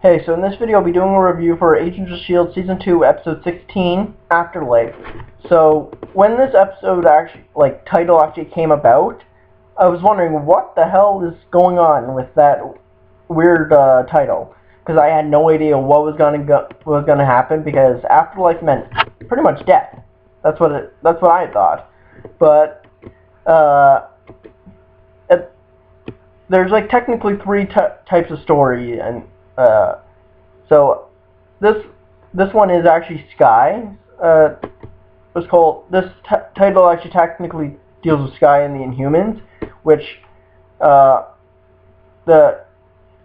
Hey, so in this video I'll be doing a review for Agents of S.H.I.E.L.D. Season 2, Episode 16, Afterlife. So, when this episode title actually came about, I was wondering what the hell is going on with that weird title. Because I had no idea what was gonna happen, because Afterlife meant pretty much death. That's what I thought. But, there's technically three types of story, and so this one is actually S.H.I.E.L.D. It's called, this title actually technically deals with S.H.I.E.L.D. and the Inhumans, which the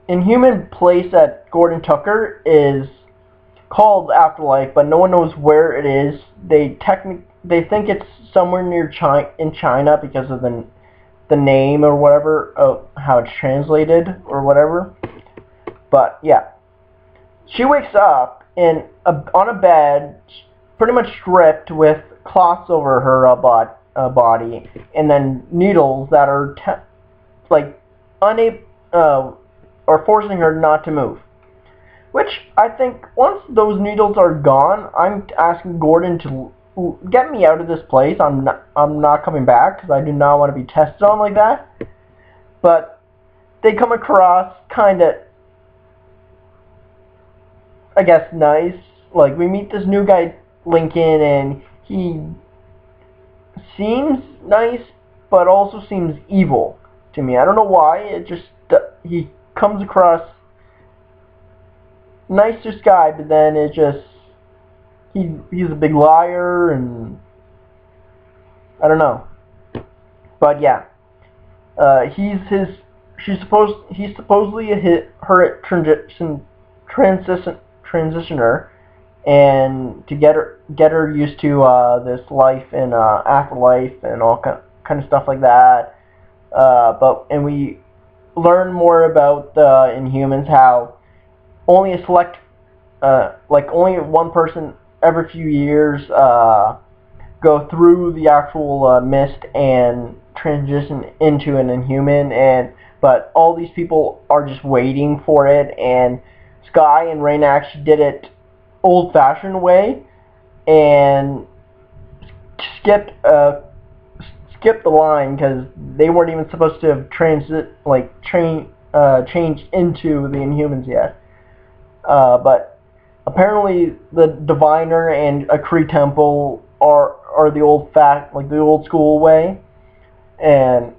Inhuman place at Gordon Tucker is called Afterlife, but no one knows where it is. They think it's somewhere near in China because of the name or whatever, of how it's translated or whatever. But yeah, she wakes up on a bed, pretty much stripped, with cloths over her body, and then needles that are are forcing her not to move. Which I think once those needles are gone, I'm asking Gordon to get me out of this place. I'm not coming back, because I do not want to be tested on like that. But they come across kind of, I guess, nice. Like, we meet this new guy, Lincoln, and he seems nice, but also seems evil to me. I don't know why. It just, he comes across nice to S.H.I.E.L.D., but then it just, he's a big liar, and I don't know. But yeah, he's supposedly her transitioner, and to get her used to this life in Afterlife and all kind of stuff like that. And we learn more about the Inhumans, how only a select, only one person every few years go through the actual mist and transition into an Inhuman, but all these people are just waiting for it, and Sky and Raina actually did it old-fashioned way and skipped the line, because they weren't even supposed to have changed into the Inhumans yet. But apparently the Diviner and a Kree Temple are the old school way, and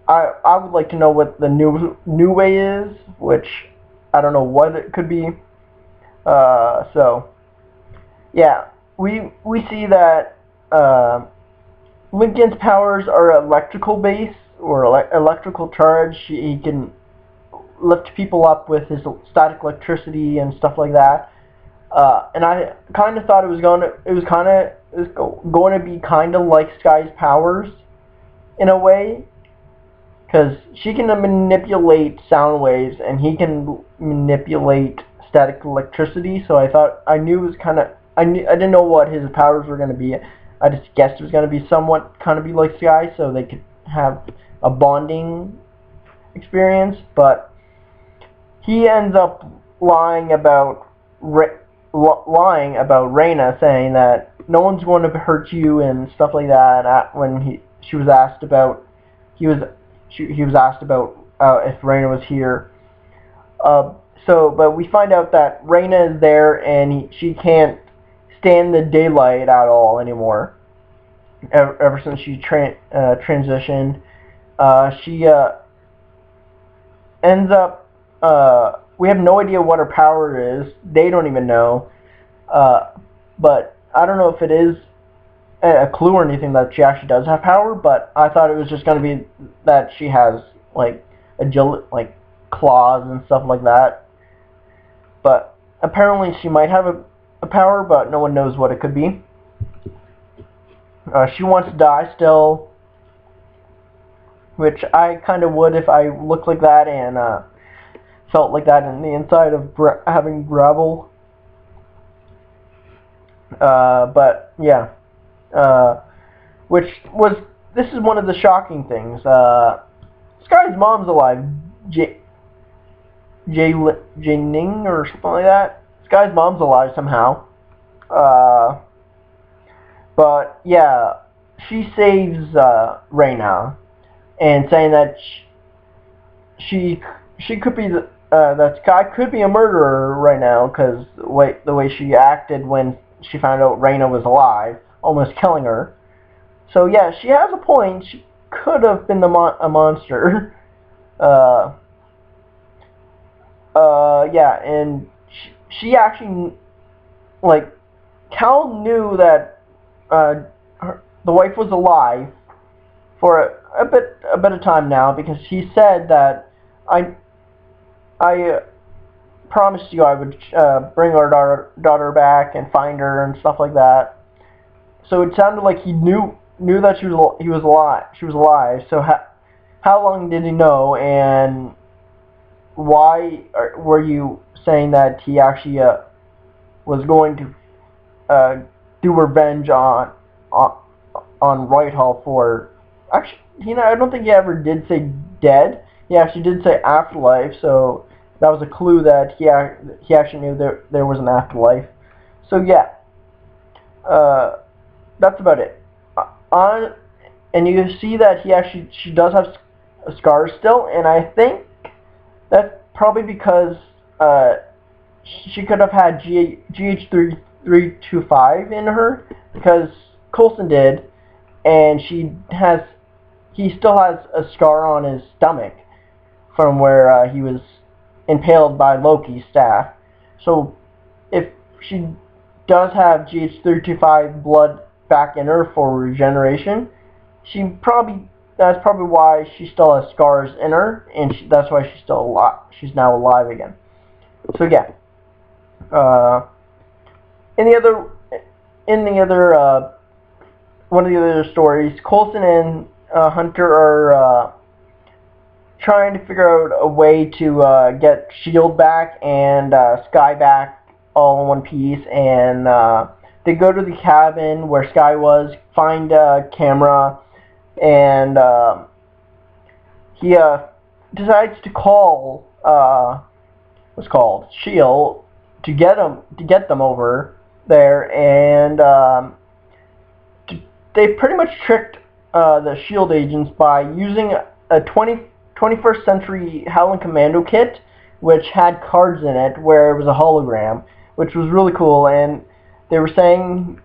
I would like to know what the new way is, which I don't know what it could be. So yeah, we see that Lincoln's powers are electrical base, or electrical charge. He can lift people up with his static electricity and stuff like that. And I kind of thought it was going to be kind of like S.H.I.E.L.D.'s powers in a way, because she can manipulate sound waves and he can manipulate static electricity. So I knew it was I didn't know what his powers were going to be. I just guessed it was going to be somewhat kind of be like S.H.I.E.L.D., so they could have a bonding experience. But he ends up lying about Raina, saying that no one's going to hurt you and stuff like that. When she was asked about, he was asked about if Raina was here. But we find out that Raina is there, and she can't stand the daylight at all anymore. Ever since she transitioned, she ends up. We have no idea what her power is. They don't even know. But I don't know if it is a clue or anything that she actually does have power. But I thought it was just going to be that she has agility, claws and stuff like that. But apparently she might have a power, but no one knows what it could be. She wants to die still, which I kind of would if I looked like that and felt like that in the inside of having gravel. But yeah, this is one of the shocking things. S.H.I.E.L.D.'s mom's alive. Ning or something like that. This guy's mom's alive somehow. But yeah, she saves Reina, and saying that she could be that Sky could be a murderer right now because the way she acted when she found out Reina was alive, almost killing her. So yeah, she has a point. She could have been a monster. Uh, yeah, and she actually, like, Cal knew that the wife was alive for a bit of time now because he said that I promised you I would bring our daughter back and find her and stuff like that. So it sounded like he knew that he was alive. She was alive. So how long did he know, and why were you saying that he actually was going to do revenge on Whitehall for? Actually, I don't think he ever did say dead. He actually did say afterlife, so that was a clue that he actually knew there was an afterlife. So yeah, that's about it. On and you see that she does have scars still, and I think that's probably because she could have had GH325 in her because Coulson did, and he still has a scar on his stomach from where he was impaled by Loki's staff. So if she does have GH325 blood back in her for regeneration, that's probably why she still has scars in her, and that's why she's still alive. She's now alive again. So yeah. In the other one of the other stories, Coulson and Hunter are trying to figure out a way to get S.H.I.E.L.D. back and Sky back all in one piece, and they go to the cabin where Sky was, find a camera, and he decides to call what's called S.H.I.E.L.D. to get them over there, and they pretty much tricked the S.H.I.E.L.D. agents by using a 21st century Howling Commando kit, which had cards in it where it was a hologram, which was really cool. And they were saying,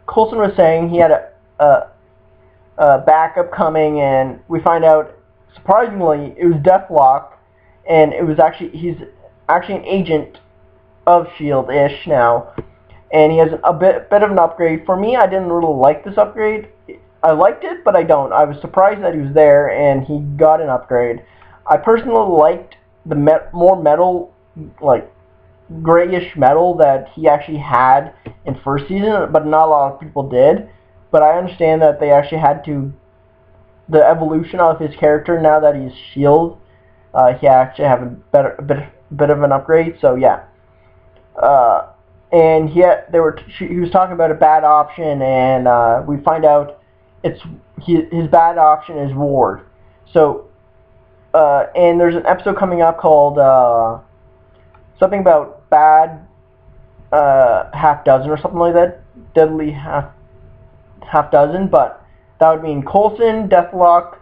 Coulson was saying he had a backup coming, and we find out, surprisingly, it was Deathlock, and he's actually an agent of S.H.I.E.L.D.-ish now, and he has a bit of an upgrade. For me, I didn't really like this upgrade. I liked it, but I don't. I was surprised that he was there and he got an upgrade. I personally liked the more metal, like grayish metal that he actually had in first season, but not a lot of people did. But I understand that they actually had to, the evolution of his character now that he's S.H.I.E.L.D., he actually have a bit of an upgrade. So yeah. And he was talking about a bad option, and we find out his bad option is Ward. So, and there's an episode coming up called something about bad half dozen or something like that, deadly half dozen. But that would mean Coulson, Deathlock,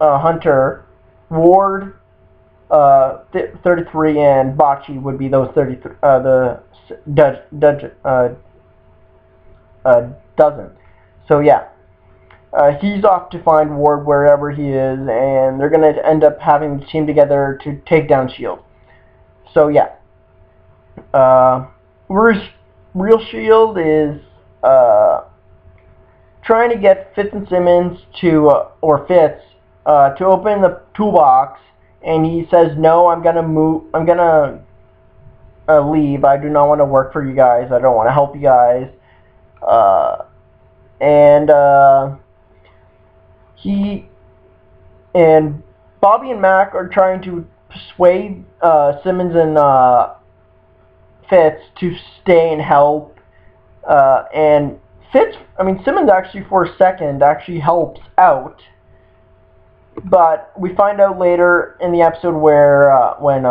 Hunter, Ward, 33, and Bocce would be those 33. Dozen. So yeah. He's off to find Ward wherever he is, and they're going to end up having the team together to take down S.H.I.E.L.D. So yeah. Real S.H.I.E.L.D. is trying to get Fitz and Simmons to open the toolbox, and he says, no, I'm going to leave. I do not want to work for you guys. I don't want to help you guys. He and Bobby and Mac are trying to persuade Simmons and Fitz to stay and help. Simmons actually for a second actually helps out. But we find out later in the episode where when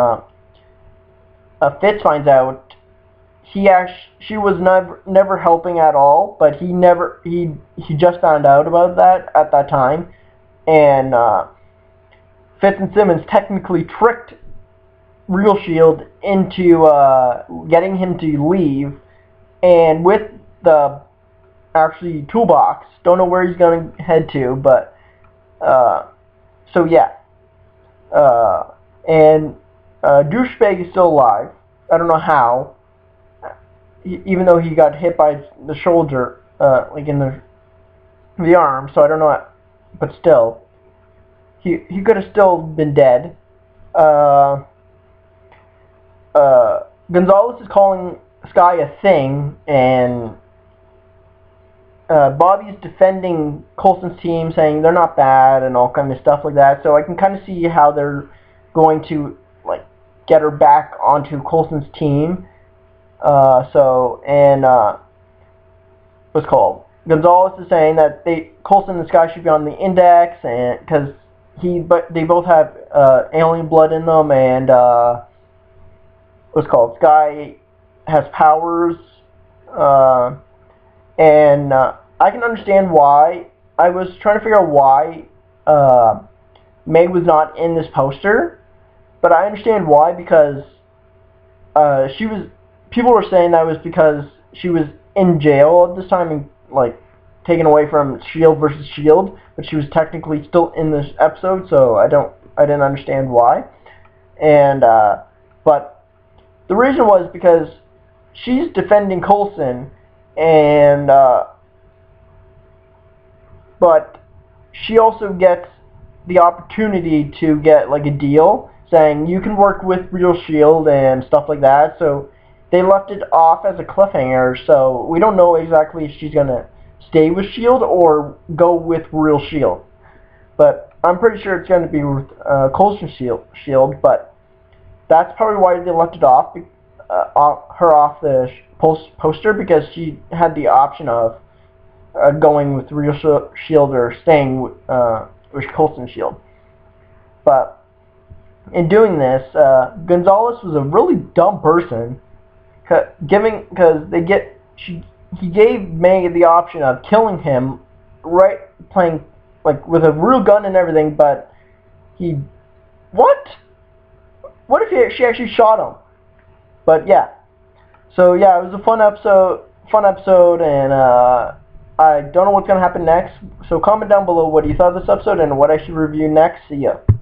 Fitz finds out, she was never helping at all, but he just found out about that at that time, and Fitz and Simmons technically tricked Real Shield into getting him to leave, and with the actually toolbox, don't know where he's gonna head to, but so yeah, and Douchebag is still alive. I don't know how, even though he got hit by the shoulder, like in the arm. So I don't know, but still, he could have still been dead. Uh, Gonzalez is calling Sky a thing, and Bobby is defending Coulson's team, saying they're not bad and all kind of stuff like that. So I can kind of see how they're going to like get her back onto Coulson's team. What's called? Gonzalez is saying that Coulson and Sky should be on the index, and because they both have alien blood in them, and what's called? Sky has powers, and I can understand why. I was trying to figure out why Meg was not in this poster, but I understand why, because she was. People were saying that was because she was in jail at this time and like taken away from S.H.I.E.L.D. versus S.H.I.E.L.D., but she was technically still in this episode, so I didn't understand why. And but the reason was because she's defending Coulson, and but she also gets the opportunity to get like a deal saying you can work with Real Shield and stuff like that. So they left it off as a cliffhanger, so we don't know exactly if she's gonna stay with Shield or go with Real Shield. But I'm pretty sure it's gonna be with Coulson Shield. But that's probably why they left it off, her off the poster, because she had the option of going with Real Shield or staying with Coulson Shield. But in doing this, Gonzalez was a really dumb person, because he gave May the option of killing him, right, playing like with a real gun and everything, but what if she actually shot him? But yeah, so yeah, it was a fun episode, and I don't know what's gonna happen next. So comment down below what you thought of this episode and what I should review next. See ya.